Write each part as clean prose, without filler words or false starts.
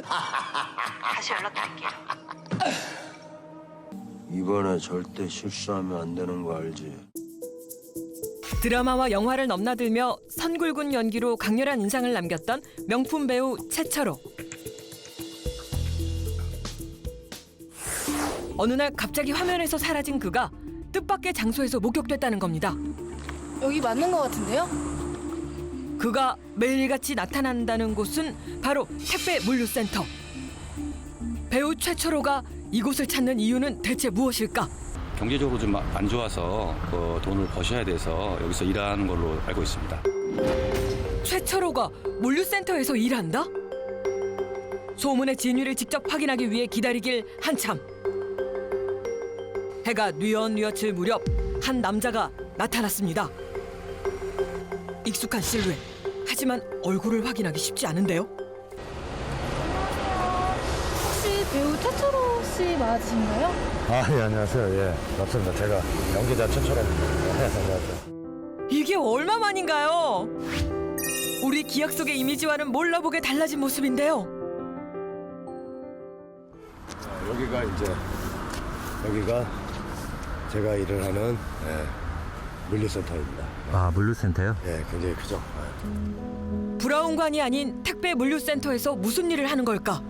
다시 연락드릴게요. 이번에 절대 실수하면 안 되는 거 알지? 드라마와 영화를 넘나들며 선굴군 연기로 강렬한 인상을 남겼던 명품 배우 최철호. 어느 날 갑자기 화면에서 사라진 그가 뜻밖의 장소에서 목격됐다는 겁니다. 여기 맞는 것 같은데요? 그가 매일같이 나타난다는 곳은 바로 택배 물류센터. 배우 최철호가 이곳을 찾는 이유는 대체 무엇일까? 경제적으로 좀 안 좋아서 돈을 버셔야 돼서 여기서 일하는 걸로 알고 있습니다. 최철호가 물류센터에서 일한다? 소문의 진위를 직접 확인하기 위해 기다리길 한참. 해가 뉘엿뉘엿을 무렵 한 남자가 나타났습니다. 익숙한 실루엣. 하지만 얼굴을 확인하기 쉽지 않은데요. 혹시 배우 최철호 씨 맞으신가요? 아, 예, 안녕하세요. 예, 맞습니다. 제가 연기자 최철호입니다. 네, 안녕하세요. 이게 얼마만인가요? 우리 기억 속의 이미지와는 몰라보게 달라진 모습인데요. 여기가 제가 일을 하는 물류센터입니다. 아, 물류센터요? 예, 굉장히 크죠. 브라운관이 아닌 택배 물류센터에서 무슨 일을 하는 걸까?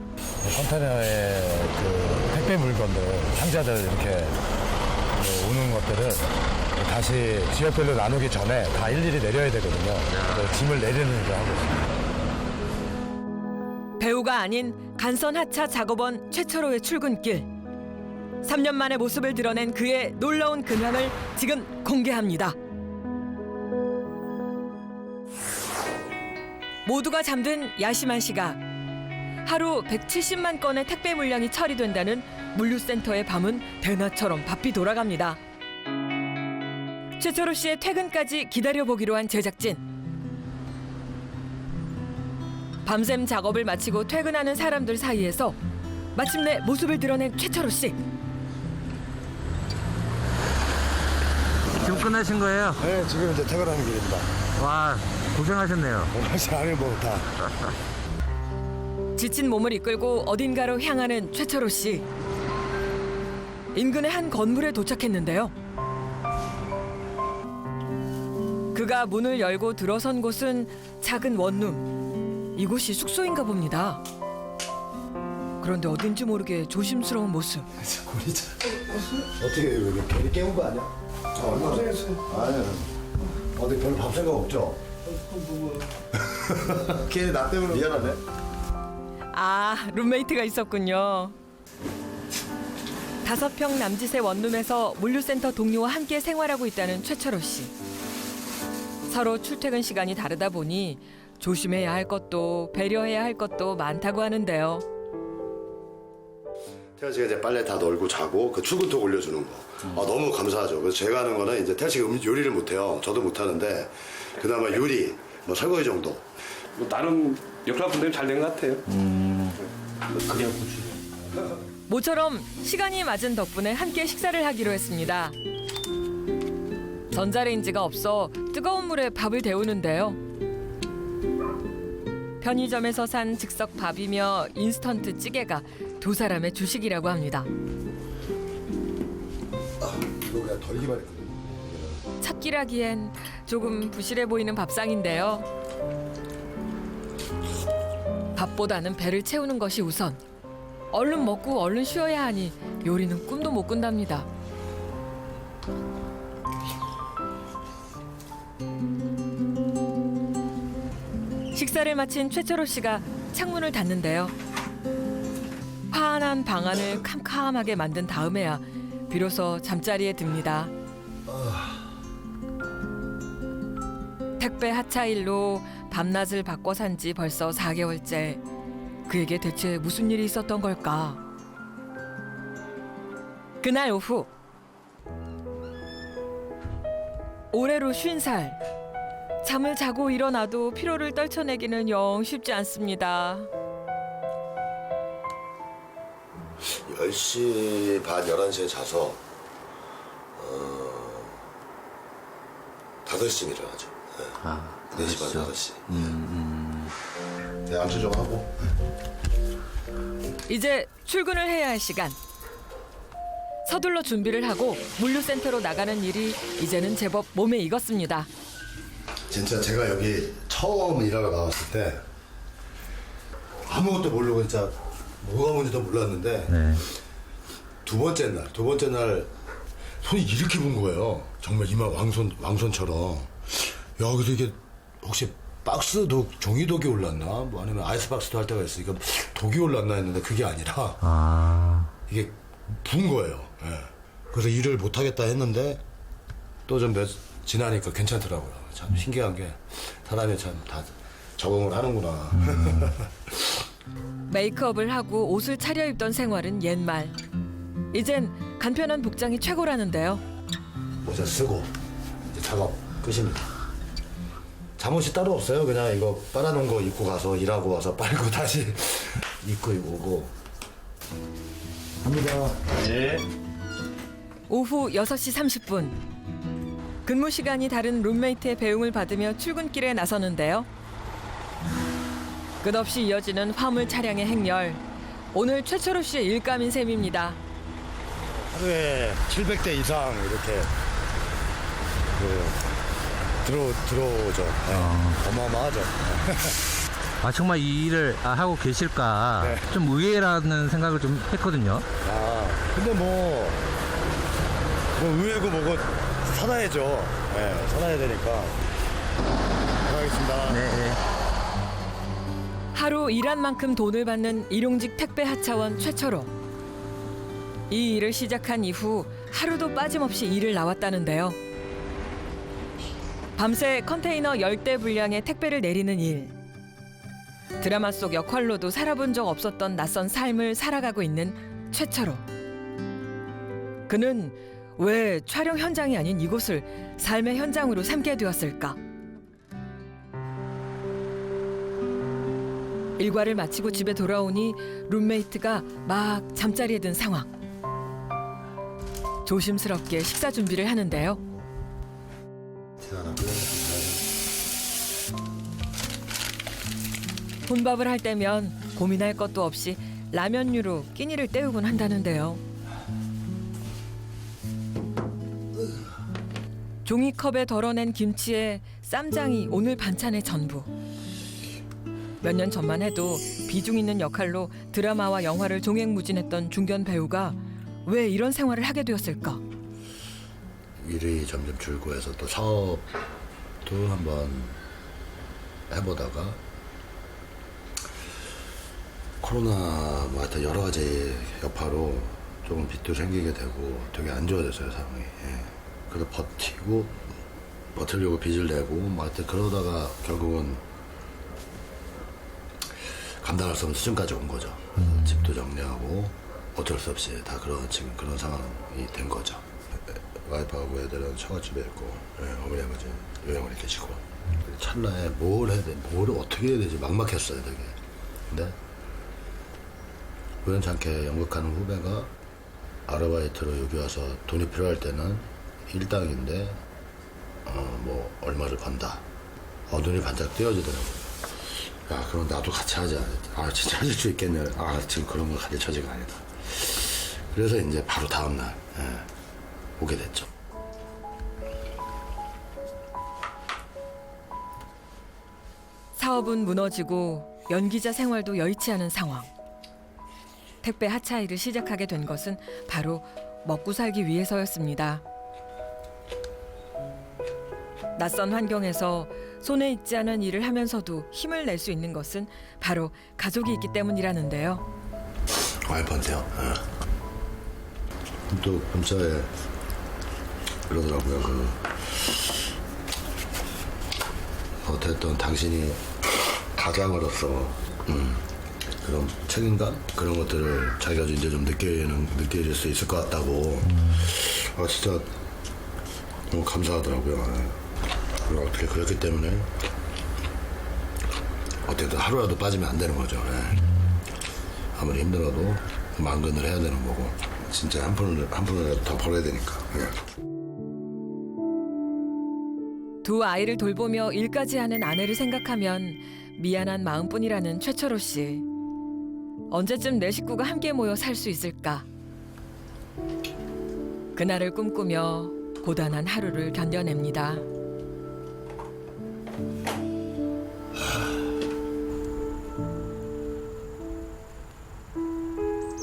컨테이너에 그 택배 물건들, 상자들 이렇게 오는 것들을 다시 지역별로 나누기 전에 다 일일이 내려야 되거든요. 그래서 짐을 내리는 일을 하고 있습니다. 배우가 아닌 간선 하차 작업원 최철호의 출근길. 3년 만에 모습을 드러낸 그의 놀라운 근황을 지금 공개합니다. 모두가 잠든 야심한 시각. 하루 170만 건의 택배 물량이 처리된다는 물류센터의 밤은 대낮처럼 바삐 돌아갑니다. 최철호 씨의 퇴근까지 기다려보기로 한 제작진. 밤샘 작업을 마치고 퇴근하는 사람들 사이에서 마침내 모습을 드러낸 최철호 씨. 지금 끝나신 거예요? 네, 지금 이제 퇴근하는 길입니다. 와, 고생하셨네요. 사실 안에 뭐 다. 지친 몸을 이끌고 어딘가로 향하는 최철호 씨. 인근의 한 건물에 도착했는데요. 그가 문을 열고 들어선 곳은 작은 원룸. 이곳이 숙소인가 봅니다. 그런데 어딘지 모르게 조심스러운 모습. 어떻게 여기 괜히 깨운 거 아니야? 고생했어요. 아니요. 어디 별로 밥 생각 없죠? 괜히 나 때문에 미안하네. 아, 룸메이트가 있었군요. 5평 남짓의 원룸에서 물류센터 동료와 함께 생활하고 있다는 최철호 씨. 서로 출퇴근 시간이 다르다 보니 조심해야 할 것도 배려해야 할 것도 많다고 하는데요. 태아 씨가 이제 빨래 다 널고 자고 그 출근톡 올려주는 거. 너무 감사하죠. 그래서 제가 하는 거는 이제 태아 씨가 요리를 못해요. 저도 못하는데 그나마 요리, 뭐 설거지 정도. 뭐 나름 역할 분담이 잘 된 것 같아요. 모처럼 시간이 맞은 덕분에 함께 식사를 하기로 했습니다. 전자레인지가 없어 뜨거운 물에 밥을 데우는데요. 편의점에서 산 즉석 밥이며 인스턴트 찌개가 두 사람의 주식이라고 합니다. 이거 그냥 덜기만 했거든요. 첫 끼라기엔 조금 부실해 보이는 밥상인데요. 밥보다는 배를 채우는 것이 우선. 얼른 먹고 얼른 쉬어야 하니 요리는 꿈도 못 꾼답니다. 식사를 마친 최철호 씨가 창문을 닫는데요. 환한 방 안을 캄캄하게 만든 다음에야 비로소 잠자리에 듭니다. 택배 하차일로 밤낮을 바꿔 산 지 벌써 4개월째. 그에게 대체 무슨 일이 있었던 걸까? 그날 오후. 올해로 50살. 잠을 자고 일어나도 피로를 떨쳐내기는 영 쉽지 않습니다. 10시 반, 11시에 자서 5시쯤 일어나죠. 네. 아, 4시 반, 5시. 네, 암수 좀 하고 이제 출근을 해야 할 시간. 서둘러 준비를 하고 물류센터로 나가는 일이 이제는 제법 몸에 익었습니다. 진짜 제가 여기 처음 일하러 나왔을 때 아무것도 모르고 진짜 뭐가 뭔지도 몰랐는데 네. 두 번째 날 손이 이렇게 분 거예요. 정말 이만 왕손처럼. 야, 그래서 이게 혹시 박스도 종이독이 올랐나? 뭐 아니면 아이스박스도 할 때가 있으니까 독이 올랐나 했는데 그게 아니라 아, 이게 부은 거예요. 예. 그래서 일을 못 하겠다 했는데 또 좀 지나니까 괜찮더라고요. 참 신기한 게 사람이 참 다 적응을 하는구나. 메이크업을 하고 옷을 차려입던 생활은 옛말. 이젠 간편한 복장이 최고라는데요. 모자 쓰고 이제 작업 끝입니다. 잠옷이 따로 없어요. 그냥 이거 빨아놓은 거 입고 가서 일하고 와서 빨고 다시 입고 오고 합니다. 네. 오후 6시 30분. 근무 시간이 다른 룸메이트의 배웅을 받으며 출근길에 나서는데요. 끝없이 이어지는 화물 차량의 행렬. 오늘 최철호 씨의 일감인 셈입니다. 하루에 700대 이상 이렇게 들어오죠. 네. 어마어마하죠. 아 정말 이 일을 하고 계실까 네. 좀 의외라는 생각을 좀 했거든요. 근데 뭐 의외고 뭐고 살아야죠. 네, 살아야 되니까. 들어가겠습니다. 네. 하루 일한 만큼 돈을 받는 일용직 택배 하차원 최철호. 이 일을 시작한 이후 하루도 빠짐없이 일을 나왔다는데요. 밤새 컨테이너 10대 분량의 택배를 내리는 일. 드라마 속 역할로도 살아본 적 없었던 낯선 삶을 살아가고 있는 최철호. 그는 왜 촬영 현장이 아닌 이곳을 삶의 현장으로 삼게 되었을까? 일과를 마치고 집에 돌아오니 룸메이트가 막 잠자리에 든 상황. 조심스럽게 식사 준비를 하는데요. 혼밥을 할 때면 고민할 것도 없이 라면류로 끼니를 때우곤 한다는데요. 종이컵에 덜어낸 김치에 쌈장이 오늘 반찬의 전부. 몇 년 전만 해도 비중 있는 역할로 드라마와 영화를 종횡무진했던 중견 배우가 왜 이런 생활을 하게 되었을까? 일이 점점 줄고 해서 또 사업도 한번 해보다가 코로나 뭐 하여튼 여러 가지 여파로 조금 빚도 생기게 되고 되게 안 좋아졌어요, 상황이. 예. 그래서 버티려고 빚을 내고 뭐 하여튼 그러다가 결국은 감당할 수 없는 수준까지 온 거죠. 집도 정리하고 어쩔 수 없이 다 지금 그런 상황이 된 거죠. 와이프하고 애들은 처갓집에 있고 어머니 아버지 요양원에 계시고 찰나에 뭘 해야 돼, 뭘 어떻게 해야 되지 막막했어요 되게. 근데 우연찮게 연극하는 후배가 아르바이트로 여기 와서 돈이 필요할 때는 일당인데 뭐 얼마를 번다. 눈이 반짝 띄어지더라고요. 야, 그럼 나도 같이 하자. 진짜 하실 수 있겠냐. 지금 그런 거 가질 처지가 아니다. 그래서 이제 바로 다음날 오게 됐죠. 사업은 무너지고 연기자 생활도 여의치 않은 상황. 택배 하차 일을 시작하게 된 것은 바로 먹고 살기 위해서였습니다. 낯선 환경에서 손에 익지 않은 일을 하면서도 힘을 낼 수 있는 것은 바로 가족이 있기 때문이라는데요. 와이프한테요. 또 문자에 그러더라고요. 어쨌든 당신이 가장으로서 그런 책임감 그런 것들을 자기가 이제 좀 느낄 수 있을 것 같다고. 진짜 너무 감사하더라고요. 그리고 어떻게 그렇기 때문에 어쨌든 하루라도 빠지면 안 되는 거죠. 아무리 힘들어도 망근을 해야 되는 거고 진짜 한 푼이라도 더 벌어야 되니까. 두 아이를 돌보며 일까지 하는 아내를 생각하면 미안한 마음뿐이라는 최철호 씨. 언제쯤 내 식구가 함께 모여 살 수 있을까? 그날을 꿈꾸며 고단한 하루를 견뎌냅니다.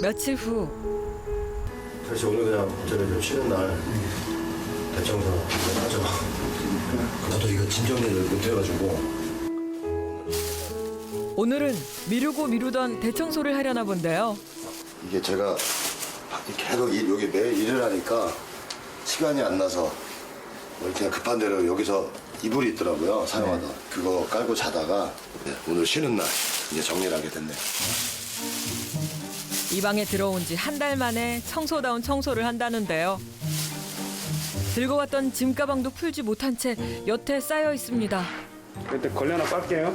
며칠 후 사실 오늘 그냥 어차피 좀 쉬는 날 대청소 한번 하죠. 나도 이거 짐 정리를 못 해가지고. 오늘은 미루고 미루던 대청소를 하려나 본데요. 이게 제가 계속 여기 매일 일을 하니까 시간이 안 나서 그냥 급한 대로 여기서 이불이 있더라고요. 사용하다. 그거 깔고 자다가 오늘 쉬는 날 이제 정리를 하게 됐네요. 이 방에 들어온 지 한 달 만에 청소다운 청소를 한다는데요. 들고 왔던 짐 가방도 풀지 못한 채 여태 쌓여 있습니다. 일단 걸레 하나 빨게요.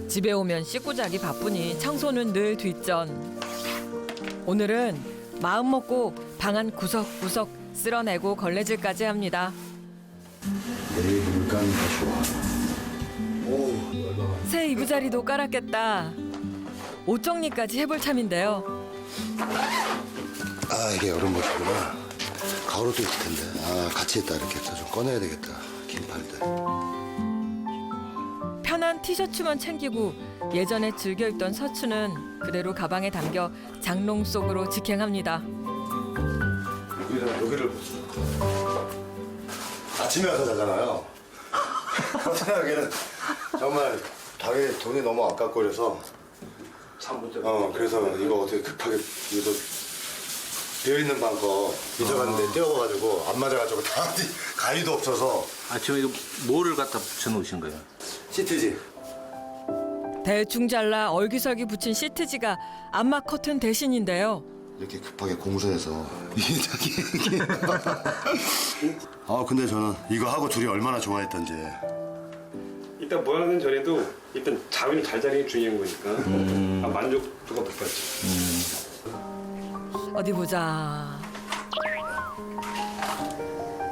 집에 오면 씻고 자기 바쁘니 청소는 늘 뒷전. 오늘은 마음 먹고 방 안 구석구석 쓸어내고 걸레질까지 합니다. 내일 물감이 더 좋아. 오, 얼마나. 새 이부자리도 깔았겠다. 옷 정리까지 해볼 참인데요. 아, 이게 여름옷이구나. 가을옷도 있을 텐데. 아, 같이 있다 이렇게 해서 좀 꺼내야 되겠다. 긴 팔들. 편한 티셔츠만 챙기고 예전에 즐겨 입던 셔츠는 그대로 가방에 담겨 장롱 속으로 직행합니다. 여기를 보세요. 아침에 와서 자잖아요. 생각에는 정말 당연히 돈이 너무 아깝고 그래서 그래서 이거 어떻게 급하게 이거 비어있는 방 거 잊어갔는데 떼어가지고 안 맞아가지고 다 가위도 없어서 아침에 이거 뭐를 갖다 붙여놓으신 거예요? 시트지. 대충 잘라 얼기설기 붙인 시트지가 암막 커튼 대신인데요. 이렇게 급하게 공수해서 아 근데 저는 이거 하고 둘이 얼마나 좋아했던지. 일단 뭐 하는 전에도 일단 자원이 잘 자리는 게 중요한 거니까 만족도가 높았지. 어디 보자.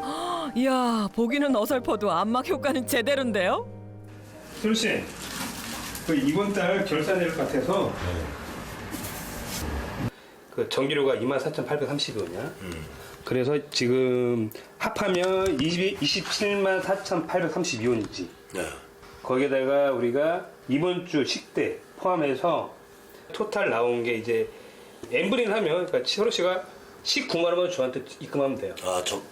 헉, 이야, 보기는 어설퍼도 암막 효과는 제대로인데요. 솔 씨, 그 이번 달 결산 내릴 것 같아서 그 전기료가 24,830원이야. 그래서 지금 합하면 27만 4,832원이지. 네. 거기에다가 우리가 이번 주 식대 포함해서 토탈 나온 게 이제 엠브링 하면 그러니까 서로 씨가 19만 원만 저한테 입금하면 돼요. 아, 저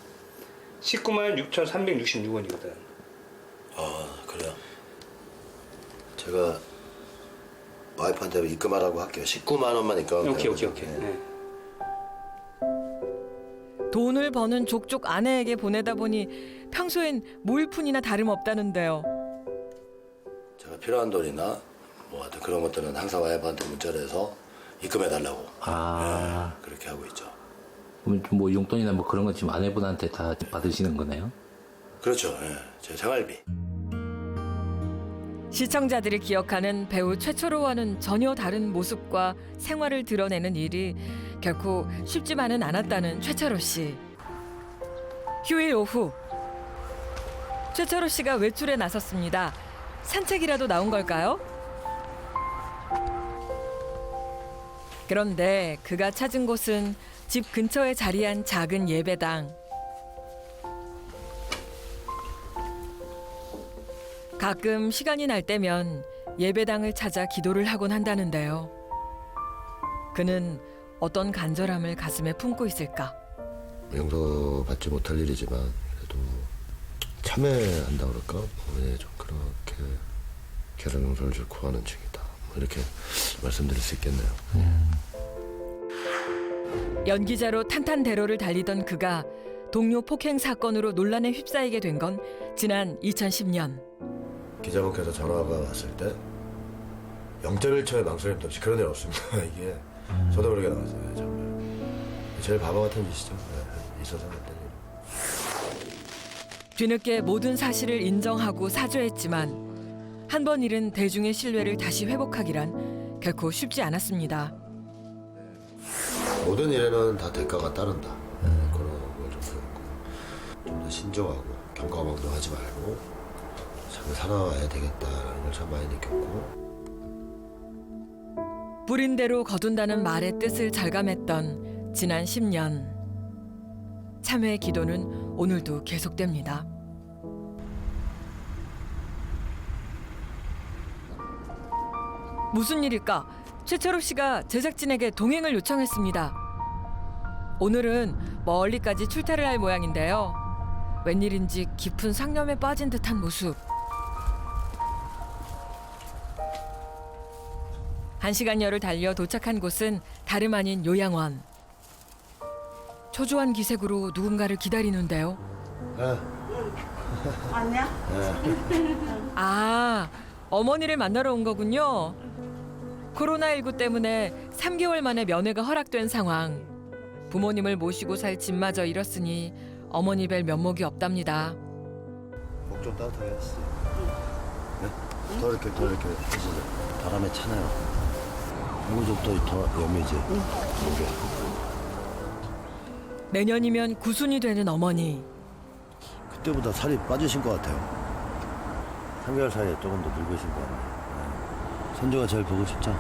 19만 6,366원이거든. 아, 그래요? 제가 와이프한테 입금하라고 할게요. 19만 원만 입금하면 오케이. 돼요. 네. 돈을 버는 족족 아내에게 보내다 보니 평소엔 무일푼이나 다름없다는데요. 제가 필요한 돈이나 뭐 하여튼 그런 것들은 항상 와이프한테 문자를 해서 입금해달라고. 아. 네, 그렇게 하고 있죠. 그러면 좀 뭐 용돈이나 뭐 그런 건 지금 아내분한테 다 받으시는 거네요? 그렇죠. 예, 제 생활비. 시청자들이 기억하는 배우 최초로와는 전혀 다른 모습과 생활을 드러내는 일이 결코 쉽지만은 않았다는 최철호 씨. 휴일 오후 최철호 씨가 외출에 나섰습니다. 산책이라도 나온 걸까요? 그런데 그가 찾은 곳은 집 근처에 자리한 작은 예배당. 가끔 시간이 날 때면 예배당을 찾아 기도를 하곤 한다는데요. 그는 어떤 간절함을 가슴에 품고 있을까? 용서받지 못할 일이지만 그래도 참회한다 그럴까? 네, 좀 그렇게 결혼 용서를 좀 구하는 중이다. 뭐 이렇게 말씀드릴 수 있겠네요. 연기자로 탄탄대로를 달리던 그가 동료 폭행 사건으로 논란에 휩싸이게 된 건 지난 2010년. 기자분께서 전화가 왔을 때 0.1초의 망설임도 없이 그런 일 없습니다. 이게 저도 그렇게 나왔어요. 정말 제일 바보 같은 짓이죠. 네, 있어서 안 될 일. 뒤늦게 모든 사실을 인정하고 사죄했지만 한 번 잃은 대중의 신뢰를 다시 회복하기란 결코 쉽지 않았습니다. 모든 일에는 다 대가가 따른다. 그런 걸 좀 배웠고 좀 더 신중하고 경과망도 하지 말고 잘 살아와야 되겠다라는 걸 참 많이 느꼈고 뿌린 대로 거둔다는 말의 뜻을 절감했던 지난 10년. 참회의 기도는 오늘도 계속됩니다. 무슨 일일까? 최철호 씨가 제작진에게 동행을 요청했습니다. 오늘은 멀리까지 출퇴를 할 모양인데요. 웬일인지 깊은 상념에 빠진 듯한 모습. 1시간여를 달려 도착한 곳은 다름 아닌 요양원. 초조한 기색으로 누군가를 기다리는데요. 왔냐? 아, 어머니를 만나러 온 거군요. 코로나19 때문에 3개월 만에 면회가 허락된 상황. 부모님을 모시고 살 집마저 잃었으니 어머니 뵐 면목이 없답니다. 목 좀 따뜻하게 해주세요. 네? 더 이렇게 해주세요. 바람에 차네요. 이거 좀 더 염해지. 내년이면 구순이 되는 어머니. 그때보다 살이 빠지신 것 같아요. 3개월 사이에 조금 더 늙으신 것 같아요. 손주가 제일 보고 싶죠?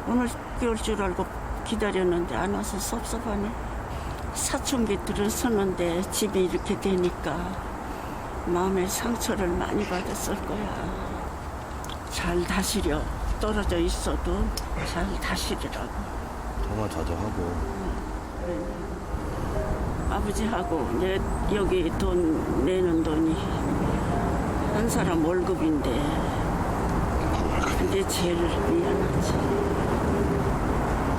오늘 올 줄 알고 기다렸는데 안 와서 섭섭하네. 사춘기 들어서는데 집이 이렇게 되니까 마음에 상처를 많이 받았을 거야. 잘 다스려. 떨어져 있어도 잘 다스리라고. 통화 자주 하고. 아버지하고 내 여기 돈 내는 돈이 한 사람 월급인데 그게 제일 미안하지.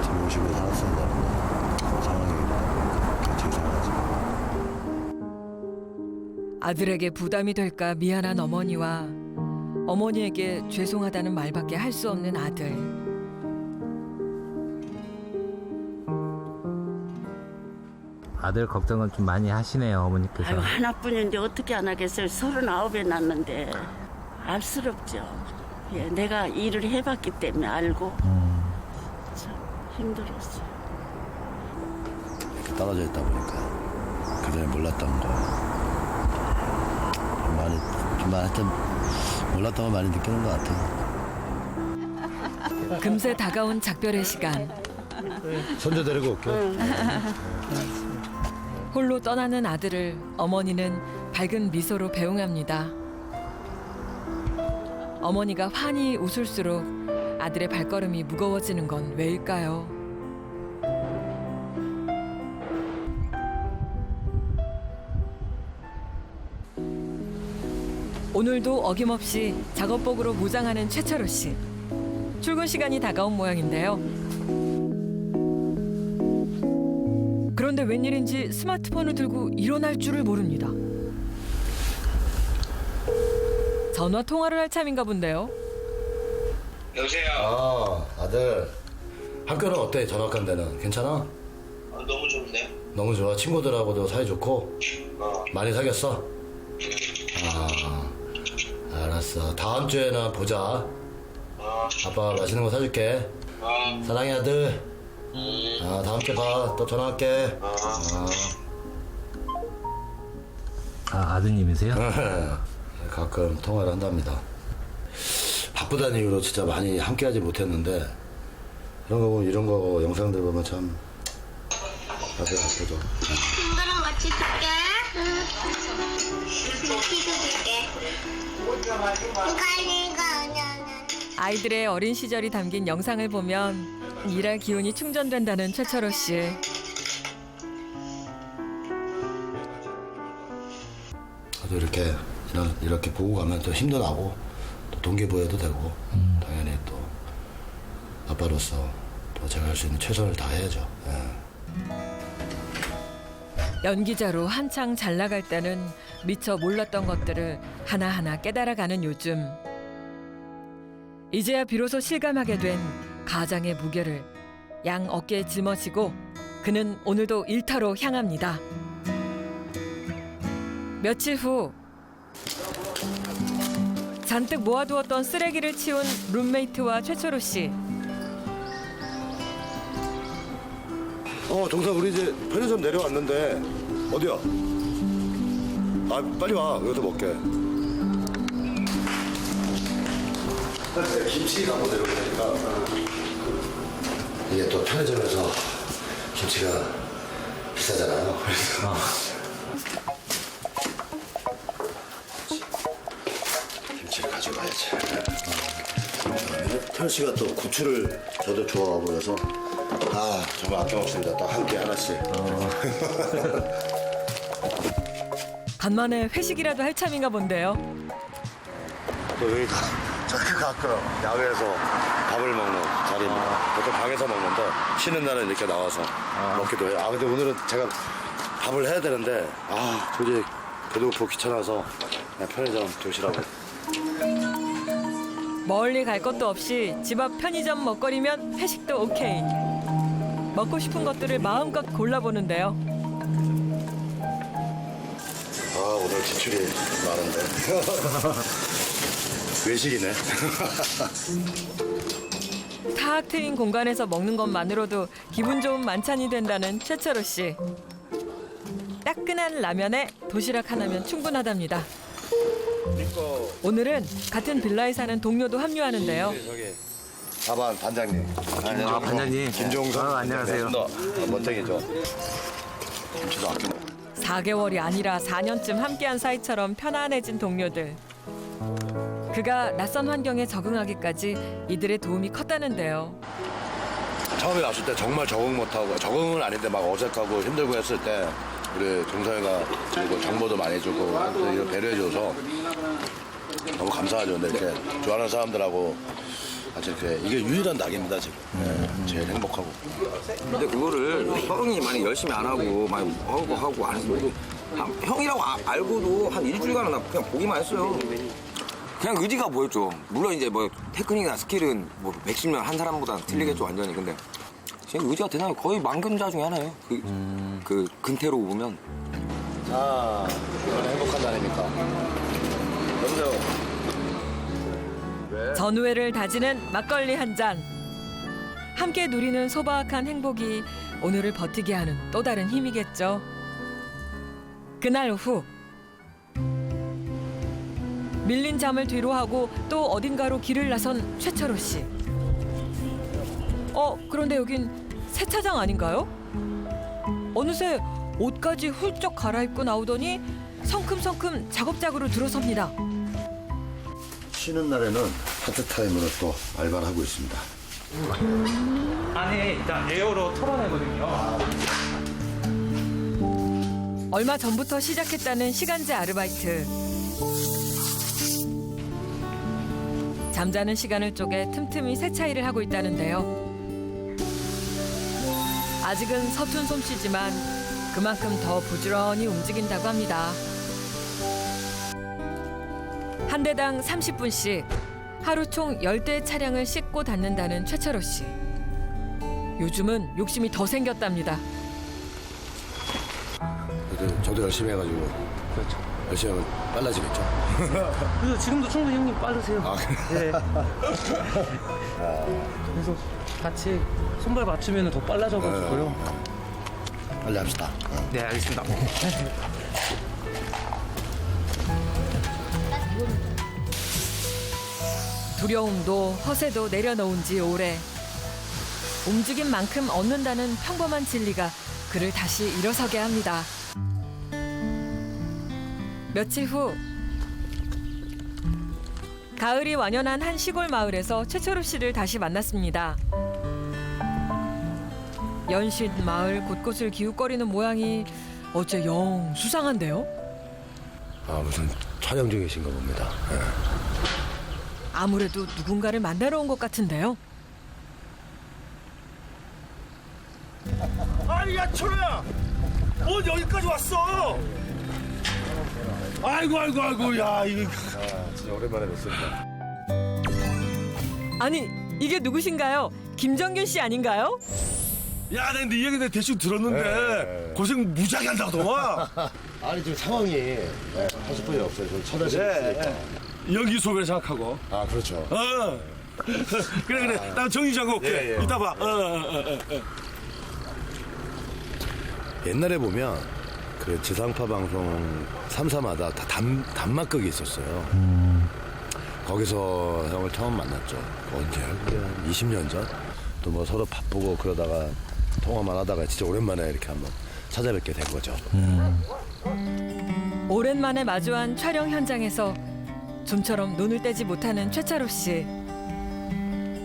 지금 오시고 살았어야 되는데 상황이 그렇게 죄송하지. 아들에게 부담이 될까 미안한 어머니와 어머니에게 죄송하다는 말밖에 할 수 없는 아들. 아들 걱정은 좀 많이 하시네요, 어머니께서. 아유, 하나뿐인데 어떻게 안 하겠어요. 39에 낳았는데 알스럽죠. 예, 내가 일을 해봤기 때문에 알고 참 힘들었어요. 이렇게 떨어져 있다 보니까 그전에 몰랐던 거 하여튼 몰랐던 거 많이 느끼는 것 같아요. 금세 다가온 작별의 시간. 손주 데리고 올게. 홀로 떠나는 아들을 어머니는 밝은 미소로 배웅합니다. 어머니가 환히 웃을수록 아들의 발걸음이 무거워지는 건 왜일까요? 오늘도 어김없이 작업복으로 무장하는 최철호 씨. 출근 시간이 다가온 모양인데요. 그런데 웬일인지 스마트폰을 들고 일어날 줄을 모릅니다. 전화 통화를 할 참인가 본데요. 여보세요. 아, 아들. 학교는 어때? 전학한 데는 괜찮아? 너무 좋은데? 너무 좋아. 친구들하고도 사이좋고? 많이 사귀었어? 알았어. 다음 주에는 보자. 아빠 맛있는 거 사줄게. 사랑해, 아들. 다음 주에 봐. 또 전화할게. 아드님이세요? 가끔 통화를 한답니다. 바쁘다는 이유로 진짜 많이 함께하지 못했는데 이런 거 영상들 보면 참 가슴이 아프죠. 친구랑 같이 줄게. 키도 줄게. 아이들의 어린 시절이 담긴 영상을 보면 일할 기운이 충전된다는 최철호 씨. 저도 이렇게 보고 가면 또 힘도 나고 또 동기부여도 되고 당연히 또 아빠로서 또 제가 할 수 있는 최선을 다해야죠. 연기자로 한창 잘 나갈 때는 미처 몰랐던 것들을 하나하나 깨달아가는 요즘. 이제야 비로소 실감하게 된 가장의 무게를 양 어깨에 짊어지고 그는 오늘도 일터로 향합니다. 며칠 후 잔뜩 모아두었던 쓰레기를 치운 룸메이트와 최철호 씨. 동생 우리 이제 편의점 내려왔는데 어디야? 빨리 와. 여기서 먹게. 김치 갖고 내려오니까 이게 또 편의점에서 김치가 비싸잖아요. 그래서 김치를 가져가야지. 태연 씨가 또 고추를 저도 좋아하고 그래서 정말 아낌없습니다. 딱 한 끼 하나씩. 간만에 회식이라도 할 참인가 본데요. 또 여기가 저렇게 가끔 야외에서 밥을 먹는 자리입니다. 보통 방에서 먹는데 쉬는 날은 이렇게 나와서 먹기도 해요. 근데 오늘은 제가 밥을 해야 되는데 도저히 배고프고 귀찮아서 그냥 편의점 도시락을. 멀리 갈 것도 없이 집 앞 편의점 먹거리면 회식도 오케이. 먹고 싶은 것들을 마음껏 골라보는데요. 오늘 지출이 많은데. 외식이네. 탁 트인 공간에서 먹는 것만으로도 기분 좋은 만찬이 된다는 최철호 씨. 따끈한 라면에 도시락 하나면 충분하답니다. 오늘은 같은 빌라에 사는 동료도 합류하는데요. 사반 반장님. 반장님. 김종선. 안녕하세요. 멋쟁이죠. 김치도 아껴 먹어. 4개월이 아니라 4년쯤 함께한 사이처럼 편안해진 동료들. 그가 낯선 환경에 적응하기까지 이들의 도움이 컸다는데요. 처음에 왔을 때 정말 적응 못하고, 적응은 아닌데 막 어색하고 힘들고 했을 때 우리 종선이가 그리고 정보도 많이 주고 이런 배려해줘서 너무 감사하죠. 근데 이렇게 좋아하는 사람들하고 같이 이렇게 이게 유일한 낙입니다 지금. 제일 행복하고. 근데 그거를 형이 많이 열심히 안 하고 많이 하고 안 해도 형이라고 알고도 한 일주일간은 나 그냥 보기만 했어요. 그냥 의지가 보였죠. 물론 이제 뭐 테크닉이나 스킬은 뭐 110년 한 사람보다 틀리겠죠 완전히. 근데 지금 의지가 대단히 거의 만근자 중에 하나예요. 그 근태로 보면. 자, 이번에 행복한 날이니까. 여보세요. 전우회를 다지는 막걸리 한 잔. 함께 누리는 소박한 행복이 오늘을 버티게 하는 또 다른 힘이겠죠. 그날 후 밀린 잠을 뒤로 하고 또 어딘가로 길을 나선 최철호 씨. 그런데 여긴 세차장 아닌가요? 어느새 옷까지 훌쩍 갈아입고 나오더니 성큼성큼 작업장으로 들어섭니다. 쉬는 날에는 파트타임으로 또 알바를 하고 있습니다. 안에 일단 에어로 털어내거든요. 얼마 전부터 시작했다는 시간제 아르바이트. 잠자는 시간을 쪼개 틈틈이 세차 일을 하고 있다는데요. 아직은 서툰 솜씨지만 그만큼 더 부지런히 움직인다고 합니다. 한 대당 30분씩 하루 총 10대의 차량을 씻고 닦는다는 최철호 씨. 요즘은 욕심이 더 생겼답니다. 저도 열심히 해가지고 열심히 하면 빨라지겠죠. 그래서 지금도 충분히 형님 빠르세요. 네. 그래서 같이 손발 맞추면 더 빨라져가지고요. 빨리 합시다. 네, 알겠습니다. 두려움도 허세도 내려놓은 지 오래. 움직인 만큼 얻는다는 평범한 진리가 그를 다시 일어서게 합니다. 며칠 후 가을이 완연한 한 시골 마을에서 최철호 씨를 다시 만났습니다. 연신 마을 곳곳을 기웃거리는 모양이 어째 영 수상한데요? 무슨 촬영 중이신가 봅니다. 아무래도 누군가를 만나러 온 것 같은데요. 아니 야 철호야 뭐 여기까지 왔어. 아이고 야 이거 진짜 오랜만에 뵙습니다. 아니 이게 누구신가요? 김정균 씨 아닌가요? 야 내가 네 얘기 내가 대충 들었는데 고생 무지하게 한다더만. 아니 지금 상황이 하실 분이 없어요. 좀 쳐다보고 있으니까. 여기 소개를 생각하고. 그렇죠. 그래 나 정리 잡고 올게. 이따 봐. 옛날에 보면 그 지상파 방송 3사마다 다 단막극이 있었어요. 거기서 형을 처음 만났죠. 언제야? 그게 한 20년 전? 또 뭐 서로 바쁘고 그러다가 통화만 하다가 진짜 오랜만에 이렇게 한번 찾아뵙게 된 거죠. 오랜만에 마주한 촬영 현장에서 좀처럼 눈을 떼지 못하는 최철호 씨.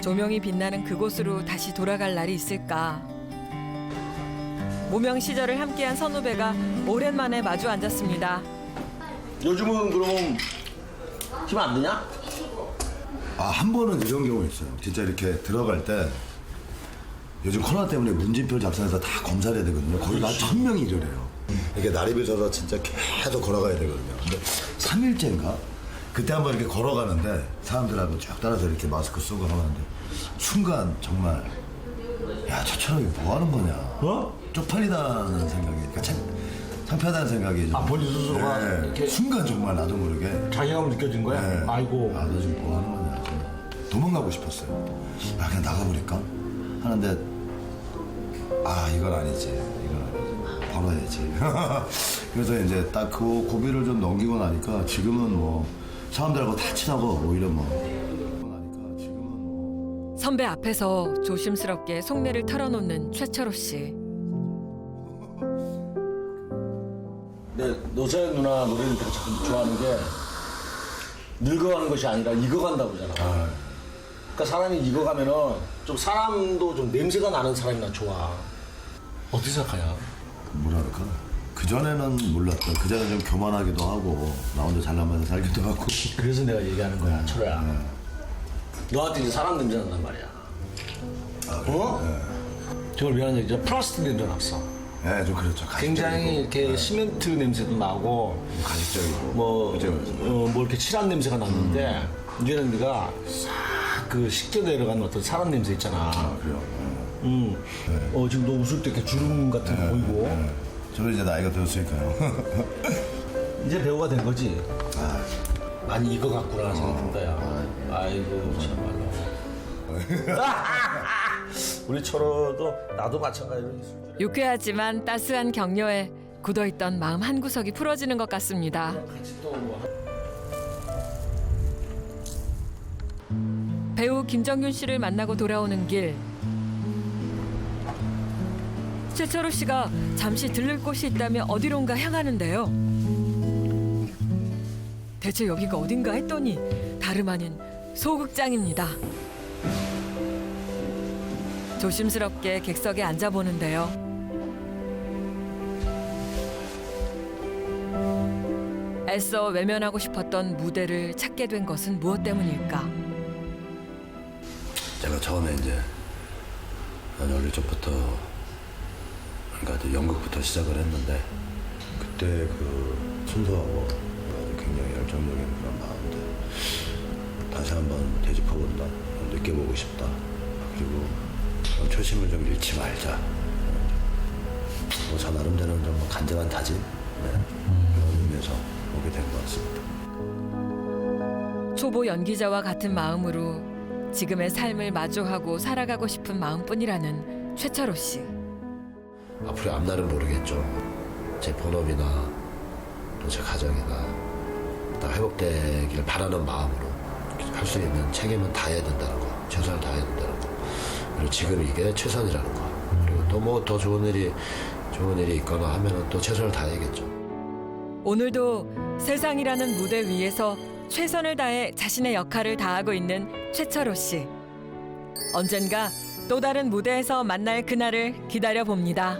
조명이 빛나는 그곳으로 다시 돌아갈 날이 있을까? 무명 시절을 함께한 선후배가 오랜만에 마주 앉았습니다. 요즘은 그럼 힘 안 드냐? 한 번은 이런 경우 있어요. 진짜 이렇게 들어갈 때 요즘 코로나 때문에 문진표 작성해서 다 검사를 해야 되거든요. 거의 한 1000명이 일을 해요. 이렇게 날이 비서서 진짜 계속 걸어가야 되거든요. 근데 3일째인가? 그때 한번 이렇게 걸어가는데 사람들하고 쭉 따라서 이렇게 마스크 쓰고 하는데 순간 정말 야, 저처럼 뭐 하는 거냐? 쪽팔리다는 생각이, 그러니까 창피하다는 생각이 좀. 본인 스스로가 이렇게 순간 정말 나도 모르게 자괴감을 느껴진 거야? 네. 아이고. 너 지금 뭐 하는 거냐? 도망가고 싶었어요. 그냥 나가버릴까? 하는데 이건 아니지. 바로 해야지. 그래서 이제 딱 그 고비를 좀 넘기고 나니까 지금은 뭐 사람들하고 다 친하고 오히려 선배 앞에서 조심스럽게 속내를 털어놓는 최철호 씨. 내 노사연 누나 노래를 되게 자꾸 좋아하는 게 늙어가는 것이 아니라 익어간다고 그러잖아. 그러니까 사람이 익어가면은 좀 사람도 좀 냄새가 나는 사람이 난 좋아. 어떻게 생각하냐? 뭐랄까? 그전에는 몰랐던, 그전에는 좀 교만하기도 하고 나 혼자 잘나면서 살기도 하고. 그래서 내가 얘기하는 거야, 철호야. 너한테 이제 사람 냄새 난단 말이야. 저걸 왜 하는 얘기죠? 플라스틱 냄새 났어. 네, 좀 그렇죠. 굉장히 이렇게 시멘트 냄새도 나고 가식적이고 뭐 이렇게 칠한 냄새가 났는데 이제는 네가 싹 그 식겨 내려간 어떤 사람 냄새 있잖아. 그래요. 지금 너 웃을 때 이렇게 주름 같은 거 보이고. 저는 이제 나이가 들었으니까요. 이제 배우가 된 거지. 많이 익어갔구나 생각한다 야. 아이고 참말로. 우리 철호도 나도 마찬가지로 있을 줄. 유쾌하지만 따스한 격려에 굳어있던 마음 한구석이 풀어지는 것 같습니다. 배우 김정균 씨를 만나고 돌아오는 길. 최철호 씨가 잠시 들를 곳이 있다며 어디론가 향하는데요. 대체 여기가 어딘가 했더니 다름 아닌 소극장입니다. 조심스럽게 객석에 앉아보는데요. 애써 외면하고 싶었던 무대를 찾게 된 것은 무엇 때문일까? 제가 처음에 이제 어릴 적부터 그러니까 연극부터 시작을 했는데 그때 그 순서하고 굉장히 열정적인 그런 마음들 다시 한번 되짚어본다, 느껴보고 싶다. 그리고 초심을 좀 잃지 말자. 저 나름대로는 좀 간절한 다짐 그런 의미에서 오게 된 것 같습니다. 초보 연기자와 같은 마음으로 지금의 삶을 마주하고 살아가고 싶은 마음뿐이라는 최철호 씨. 앞으로의 앞날은 모르겠죠. 제 본업이나 또 제 가정이나 다 회복되기를 바라는 마음으로 할 수 있는 책임은 다해야 된다는 거, 최선을 다해야 된다는 거. 그리고 지금 이게 최선이라는 거. 그리고 또 뭐 더 좋은 일이 있거나 하면은 또 최선을 다해야겠죠. 오늘도 세상이라는 무대 위에서 최선을 다해 자신의 역할을 다하고 있는 최철호 씨. 언젠가 또 다른 무대에서 만날 그날을 기다려 봅니다.